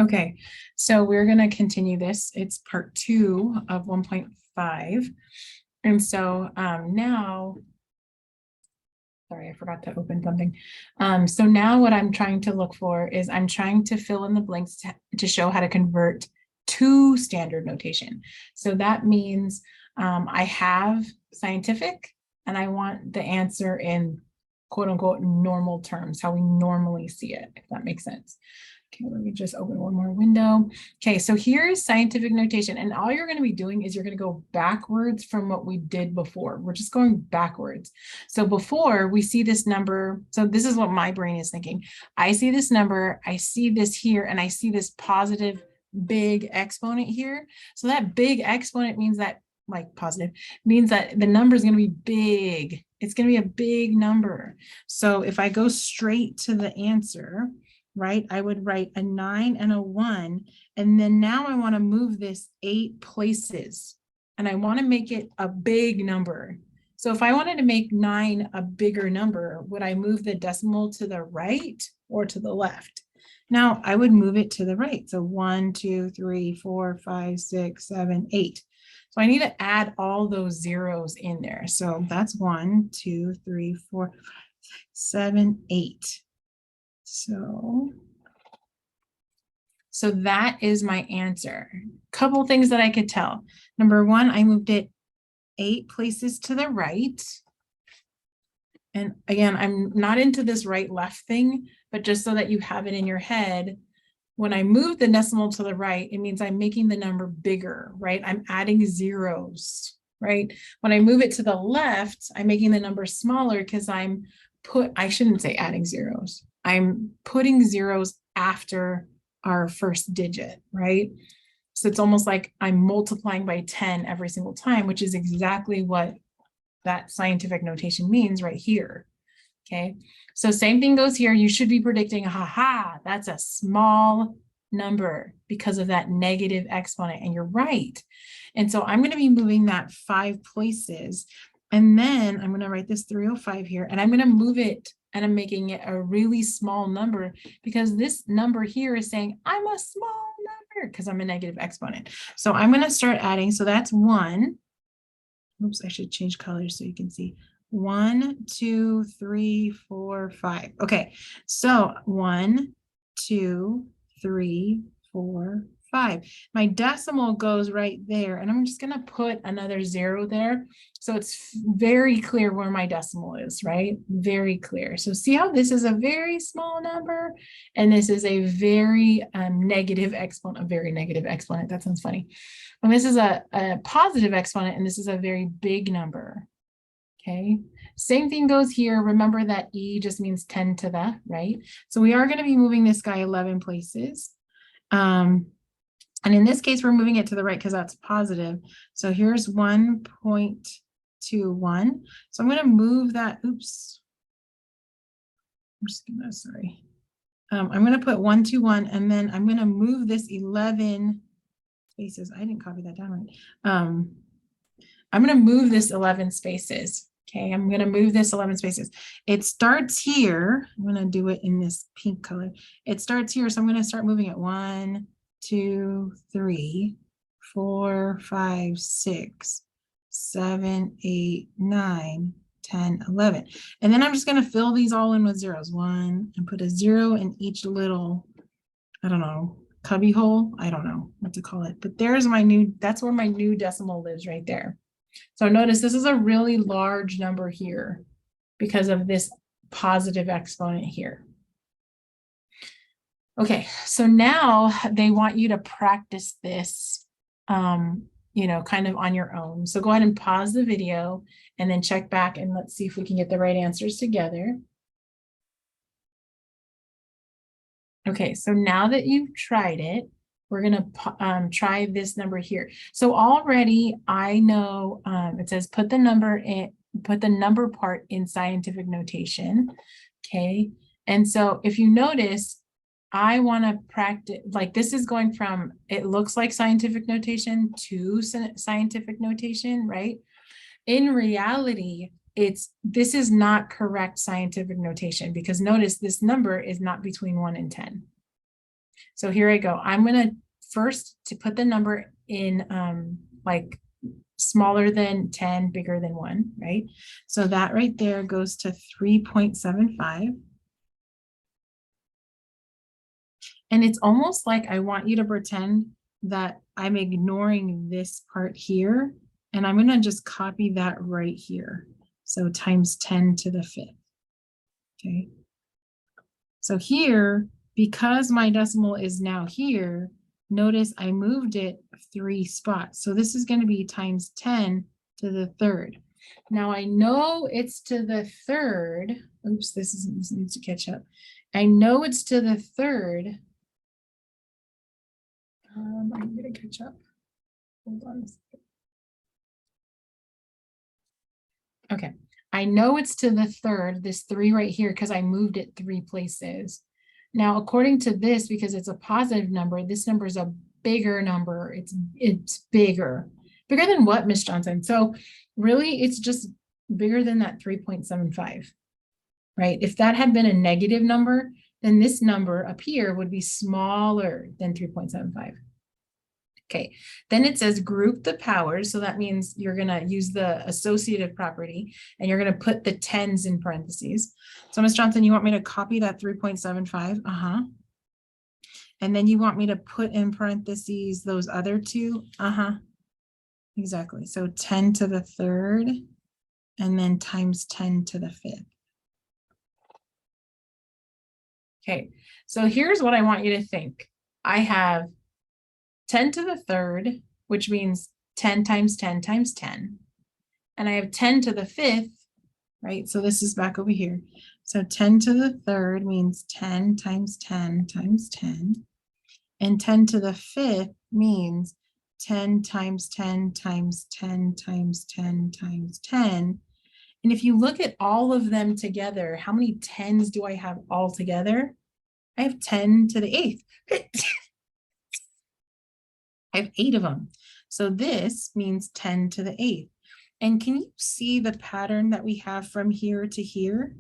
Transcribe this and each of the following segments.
Okay, so we're going to continue this. It's part 2 of 1.5. And so now, sorry, I forgot to open something. So now what I'm trying to look for is I'm trying to fill in the blanks to show how to convert to standard notation. So that means I have scientific and I want the answer in quote unquote normal terms, how we normally see it, if that makes sense. Okay, let me just open one more window. Okay, so here's scientific notation. And all you're going to be doing is you're going to go backwards from what we did before. We're just going backwards. So before we see this number, so this is what my brain is thinking. I see this number, I see this here, and I see this positive big exponent here. So that big exponent means that, like positive, means that the number is going to be big. It's going to be a big number. So if I go straight to the answer, right, I would write a 9 and a 1. And then now I want to move this 8 places and I want to make it a big number. So if I wanted to make 9 a bigger number, would I move the decimal to the right or to the left? Now I would move it to the right. So 1, 2, 3, 4, 5, 6, 7, 8. So I need to add all those zeros in there. So that's 1, 2, 3, 4, 5, 6, 7, 8. So that is my answer. Couple things that I could tell. Number one, I moved it 8 places to the right. And again, I'm not into this right left thing, but just so that you have it in your head, when I move the decimal to the right, it means I'm making the number bigger, right? I'm adding zeros, right? When I move it to the left, I'm making the number smaller because I shouldn't say adding zeros. I'm putting zeros after our first digit, right? So it's almost like I'm multiplying by 10 every single time, which is exactly what that scientific notation means right here. Okay, so same thing goes here. You should be predicting, haha, that's a small number because of that negative exponent, and you're right. And so I'm going to be moving that 5 places, and then I'm going to write this 305 here, and I'm going to move it, and I'm making it a really small number because this number here is saying I'm a small number because I'm a negative exponent. So I'm going to start adding. So that's 1. Oops, I should change colors so you can see. 1, 2, 3, 4, 5. Okay, so 1, 2, 3, 4, 5. My decimal goes right there, and I'm just going to put another 0 there. So it's very clear where my decimal is, right? Very clear. So see how this is a very small number, and this is a very negative exponent, a very negative exponent. That sounds funny. And this is a positive exponent, and this is a very big number. Okay, same thing goes here. Remember that E just means 10 to the right. So we are going to be moving this guy 11 places. And in this case, we're moving it to the right because that's positive. So here's 1.21. So I'm going to move that. Oops. I'm just going to, sorry. I'm going to put 121, and then I'm going to move this 11 spaces. I didn't copy that down right. I'm going to move this 11 spaces. Okay, I'm going to move this 11 spaces. It starts here. I'm going to do it in this pink color. It starts here, so I'm going to start moving it 1, 2, 3, 4, 5, 6, 7, 8, 9, 10, 11. And then I'm just going to fill these all in with zeros. 1, and put a 0 in each little, I don't know, cubby hole. I don't know what to call it, but there's my new, that's where my new decimal lives right there. So notice this is a really large number here because of this positive exponent here. Okay, so now they want you to practice this, you know, kind of on your own. So go ahead and pause the video and then check back and let's see if we can get the right answers together. Okay, so now that you've tried it, we're going to try this number here. So already I know it says put the number part in scientific notation. Okay, and so if you notice, I want to practice, like this is going from, it looks like scientific notation to scientific notation, right? In reality, this is not correct scientific notation because notice this number is not between 1 and 10. So here I go. I'm gonna first to put the number in like smaller than 10, bigger than 1, right? So that right there goes to 3.75. And it's almost like I want you to pretend that I'm ignoring this part here, and I'm gonna just copy that right here. So times 10 to the 5th, okay? So here, because my decimal is now here, notice I moved it 3 spots. So this is gonna be times 10 to the 3rd. Now I know it's to the 3rd. Oops, this needs to catch up. I know it's to the 3rd. I'm gonna catch up. Hold on a second. Okay, I know it's to the 3rd, this 3 right here, because I moved it 3 places. Now, according to this, because it's a positive number, this number is a bigger number. It's bigger. Bigger than what, Miss Johnson? So really, it's just bigger than that 3.75, right? If that had been a negative number, then this number up here would be smaller than 3.75. Okay, then it says group the powers. So that means you're going to use the associative property and you're going to put the tens in parentheses. So Ms. Johnson, you want me to copy that 3.75? Uh-huh. And then you want me to put in parentheses those other two? Uh-huh. Exactly. So 10 to the 3rd and then times 10 to the 5th. Okay, so here's what I want you to think. I have 10 to the 3rd, which means 10 times 10 times 10. And I have 10 to the 5th, right? So this is back over here. So 10 to the 3rd means 10 times 10 times 10. And 10 to the 5th means 10 times 10 times 10 times 10 times 10. And if you look at all of them together, how many 10s do I have all together? I have 10 to the 8th. I have 8 of them. So this means 10 to the 8th. And can you see the pattern that we have from here to here?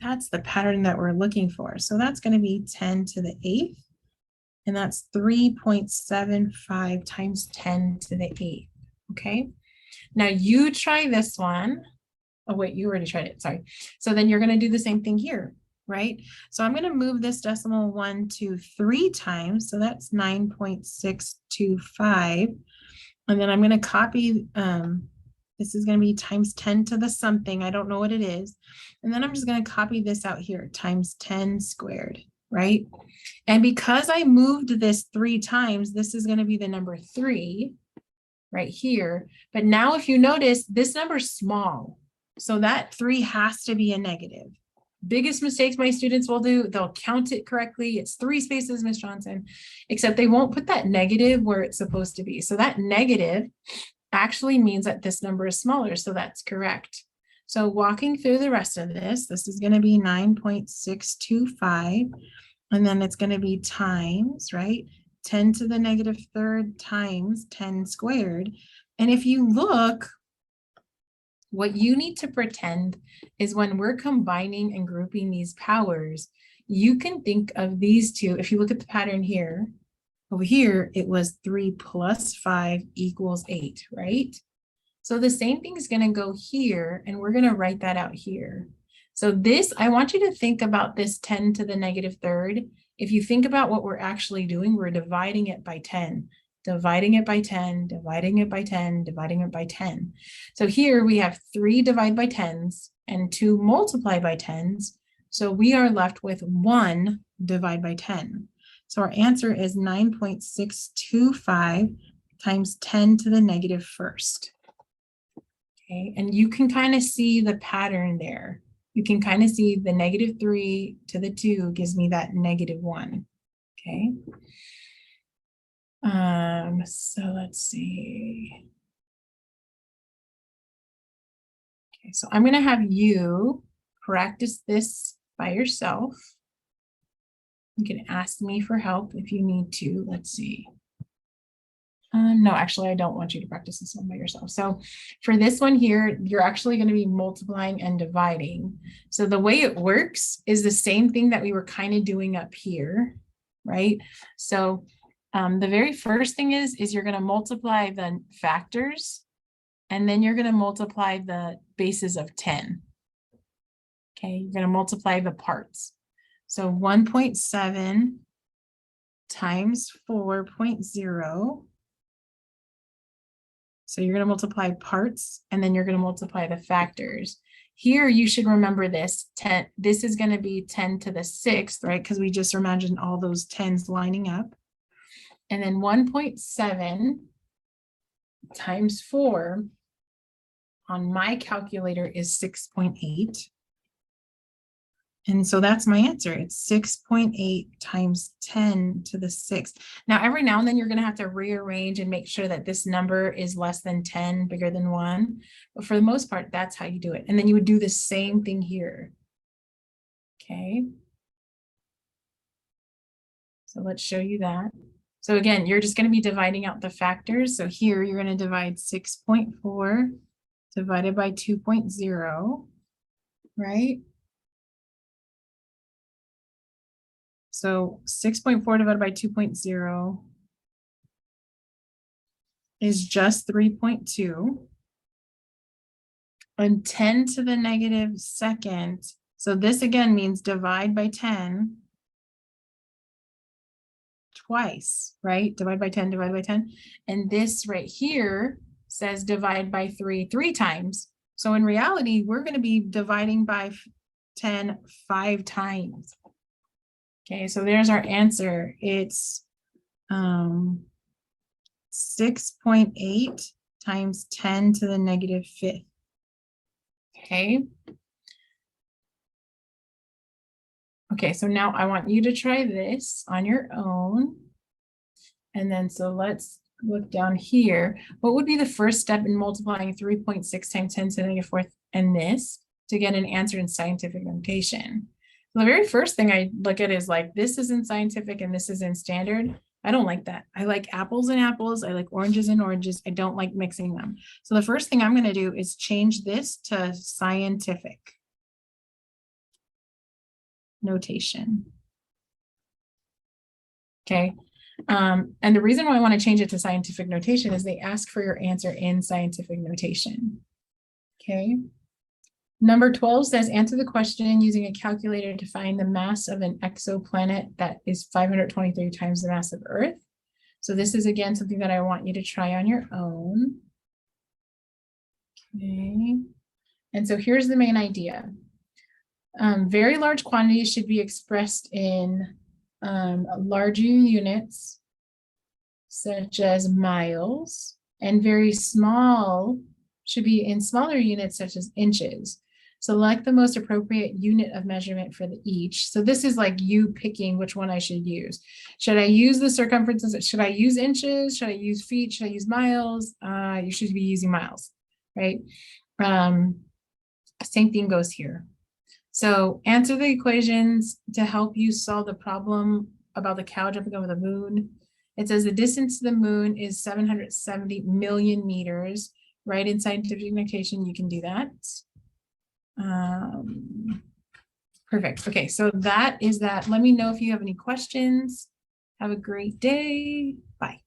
That's the pattern that we're looking for. So that's going to be 10 to the 8th. And that's 3.75 times 10 to the 8th. Okay. Now you try this one. Oh, wait, you already tried it. Sorry. So then you're going to do the same thing here, right? So I'm going to move this decimal 1 to 3 times. So that's 9.625. And then I'm going to copy, this is going to be times 10 to the something. I don't know what it is. And then I'm just going to copy this out here, times 10 squared, right? And because I moved this 3 times, this is going to be the number 3 right here. But now if you notice, this number is small. So that 3 has to be a negative. Biggest mistakes my students will do, they'll count it correctly. It's 3 spaces, Miss Johnson, except they won't put that negative where it's supposed to be. So that negative actually means that this number is smaller. So that's correct. So walking through the rest of this, this is going to be 9.625. And then it's going to be times, right? 10 to the negative 3rd times 10 squared. And if you look, what you need to pretend is when we're combining and grouping these powers, you can think of these two. If you look at the pattern here, over here, it was 3 plus 5 equals 8, right? So the same thing is going to go here, and we're going to write that out here. So this, I want you to think about this 10 to the negative 3rd. If you think about what we're actually doing, we're dividing it by 10. Dividing it by 10, dividing it by 10, dividing it by 10. So here we have 3 divide by 10s and 2 multiply by 10s. So we are left with 1 divide by 10. So our answer is 9.625 times 10 to the negative 1st. Okay, and you can kind of see the pattern there. You can kind of see the negative 3 to the 2 gives me that negative 1. Okay. So let's see. Okay, so I'm going to have you practice this by yourself. You can ask me for help if you need to. Let's see. No, actually, I don't want you to practice this one by yourself. So for this one here, you're actually going to be multiplying and dividing. So the way it works is the same thing that we were kind of doing up here. right? So the very first thing is you're going to multiply the factors, and then you're going to multiply the bases of 10. Okay, you're going to multiply the parts. So 1.7 times 4.0. So you're going to multiply parts, and then you're going to multiply the factors. Here, you should remember this 10. This is going to be 10 to the 6th, right? Because we just imagined all those 10s lining up. And then 1.7 times 4 on my calculator is 6.8. And so that's my answer. It's 6.8 times 10 to the 6th. Now, every now and then you're going to have to rearrange and make sure that this number is less than 10, bigger than 1. But for the most part, that's how you do it. And then you would do the same thing here. Okay. So let's show you that. So again, you're just going to be dividing out the factors. So here you're going to divide 6.4 divided by 2.0, right? So 6.4 divided by 2.0 is just 3.2. And 10 to the negative second. So this again means divide by 10 twice, right? Divide by 10, divide by 10. And this right here says divide by 3 times. So in reality, we're going to be dividing by 10 5 times. Okay, so there's our answer. It's 6.8 times 10 to the negative 5th. Okay. Okay, so now I want you to try this on your own. And then, so let's look down here. What would be the first step in multiplying 3.6 times 10 to the negative 4th and this to get an answer in scientific notation? The very first thing I look at is like, this is in scientific and this is in standard. I don't like that. I like apples and apples. I like oranges and oranges. I don't like mixing them. So the first thing I'm going to do is change this to scientific notation. Okay. And the reason why I want to change it to scientific notation is they ask for your answer in scientific notation. Okay. Number 12 says, answer the question using a calculator to find the mass of an exoplanet that is 523 times the mass of Earth. So this is, again, something that I want you to try on your own. Okay. And so here's the main idea. Very large quantities should be expressed in larger units, such as miles, and very small should be in smaller units, such as inches. Select the most appropriate unit of measurement for each. So this is like you picking which one I should use. Should I use the circumferences? Should I use inches? Should I use feet? Should I use miles? You should be using miles, right? Same thing goes here. So answer the equations to help you solve the problem about the cow jumping over the moon. It says the distance to the moon is 770 million meters. Right in scientific notation, you can do that. Perfect. Okay, so that is that. Let me know if you have any questions. Have a great day. Bye.